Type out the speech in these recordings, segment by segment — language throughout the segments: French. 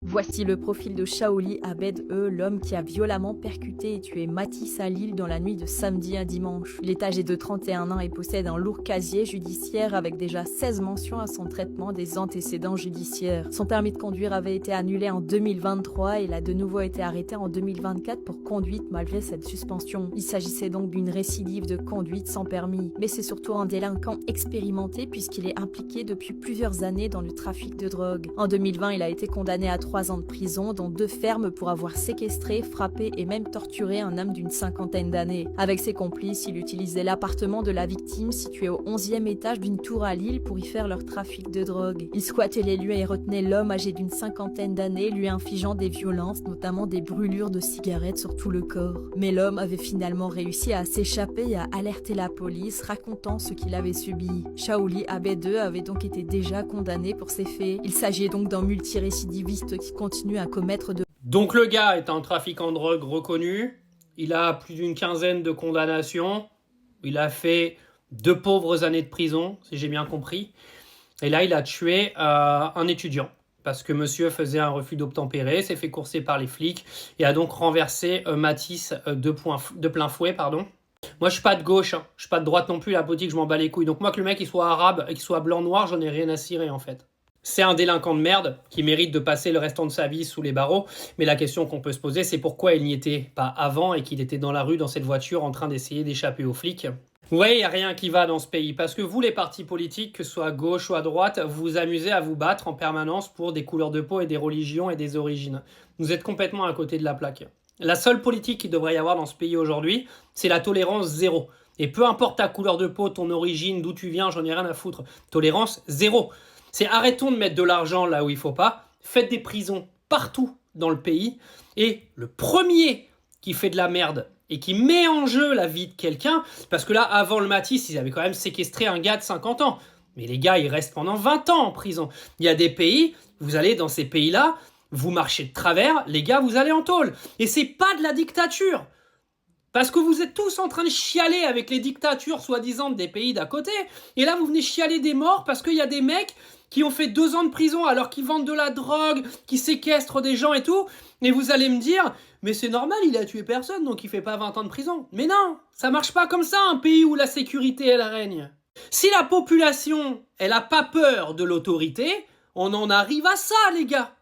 Voici le profil de Shaoli Abed l'homme qui a violemment percuté et tué Matisse à Lille dans la nuit de samedi à dimanche. Il est âgé de 31 ans et possède un lourd casier judiciaire avec déjà 16 mentions à son traitement des antécédents judiciaires. Son permis de conduire avait été annulé en 2023 et il a de nouveau été arrêté en 2024 pour conduite malgré cette suspension. Il s'agissait donc d'une récidive de conduite sans permis. Mais c'est surtout un délinquant expérimenté puisqu'il est impliqué depuis plusieurs années dans le trafic de drogue. En 2020, il a été condamné à 3 ans de prison, dont 2 fermes pour avoir séquestré, frappé et même torturé un homme d'une cinquantaine d'années. Avec ses complices, il utilisait l'appartement de la victime situé au 11e étage d'une tour à Lille pour y faire leur trafic de drogue. Il squattait les lieux et retenait l'homme âgé d'une cinquantaine d'années, lui infligeant des violences, notamment des brûlures de cigarettes sur tout le corps. Mais l'homme avait finalement réussi à s'échapper et à alerter la police, racontant ce qu'il avait subi. Shaoli Abed avait donc été déjà condamné pour ces faits. Il s'agit donc d'un multirécidiviste qui continue à commettre de... Donc le gars est un trafiquant de drogue reconnu, il a plus d'une quinzaine de condamnations, il a fait 2 pauvres années de prison, si j'ai bien compris, et là il a tué un étudiant, parce que monsieur faisait un refus d'obtempérer, s'est fait courser par les flics, et a donc renversé Matisse de plein fouet, pardon. Moi je suis pas de gauche, hein. Je suis pas de droite non plus, la politique je m'en bats les couilles, donc moi que le mec il soit arabe et qu'il soit blanc-noir, j'en ai rien à cirer en fait. C'est un délinquant de merde qui mérite de passer le restant de sa vie sous les barreaux. Mais la question qu'on peut se poser, c'est pourquoi il n'y était pas avant et qu'il était dans la rue, dans cette voiture, en train d'essayer d'échapper aux flics. Vous voyez, il n'y a rien qui va dans ce pays. Parce que vous, les partis politiques, que ce soit à gauche ou à droite, vous vous amusez à vous battre en permanence pour des couleurs de peau et des religions et des origines. Vous êtes complètement à côté de la plaque. La seule politique qu'il devrait y avoir dans ce pays aujourd'hui, c'est la tolérance zéro. Et peu importe ta couleur de peau, ton origine, d'où tu viens, j'en ai rien à foutre. Tolérance zéro. C'est arrêtons de mettre de l'argent là où il faut pas, faites des prisons partout dans le pays, et le premier qui fait de la merde et qui met en jeu la vie de quelqu'un, parce que là, avant le Matisse, ils avaient quand même séquestré un gars de 50 ans, mais les gars, ils restent pendant 20 ans en prison. Il y a des pays, vous allez dans ces pays-là, vous marchez de travers, les gars, vous allez en tôle. Et c'est pas de la dictature. Parce que vous êtes tous en train de chialer avec les dictatures soi-disant des pays d'à côté. Et là, vous venez chialer des morts parce qu'il y a des mecs qui ont fait 2 ans de prison alors qu'ils vendent de la drogue, qui séquestrent des gens et tout. Et vous allez me dire, mais c'est normal, il a tué personne, donc il fait pas 20 ans de prison. Mais non, ça marche pas comme ça, un pays où la sécurité, elle règne. Si la population, elle a pas peur de l'autorité, on en arrive à ça, les gars.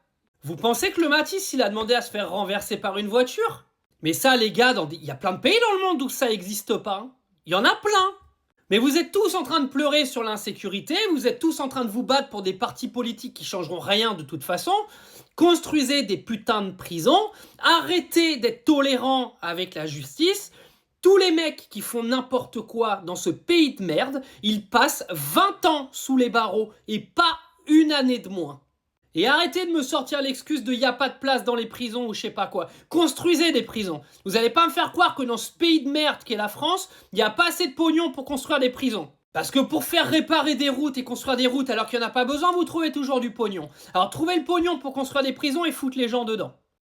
Vous pensez que le Matisse, il a demandé à se faire renverser par une voiture ? Mais ça, les gars, il y a plein de pays dans le monde où ça n'existe pas. Hein. Il y en a plein. Mais vous êtes tous en train de pleurer sur l'insécurité, vous êtes tous en train de vous battre pour des partis politiques qui changeront rien de toute façon. Construisez des putains de prisons, arrêtez d'être tolérants avec la justice. Tous les mecs qui font n'importe quoi dans ce pays de merde, ils passent 20 ans sous les barreaux et pas une année de moins. Et arrêtez de me sortir l'excuse de y a pas de place dans les prisons ou je sais pas quoi. Construisez des prisons. Vous allez pas me faire croire que dans ce pays de merde qu'est la France, il y a pas assez de pognon pour construire des prisons. Parce que pour faire réparer des routes et construire des routes alors qu'il n'y en a pas besoin, vous trouvez toujours du pognon. Alors trouvez le pognon pour construire des prisons et foutre les gens dedans.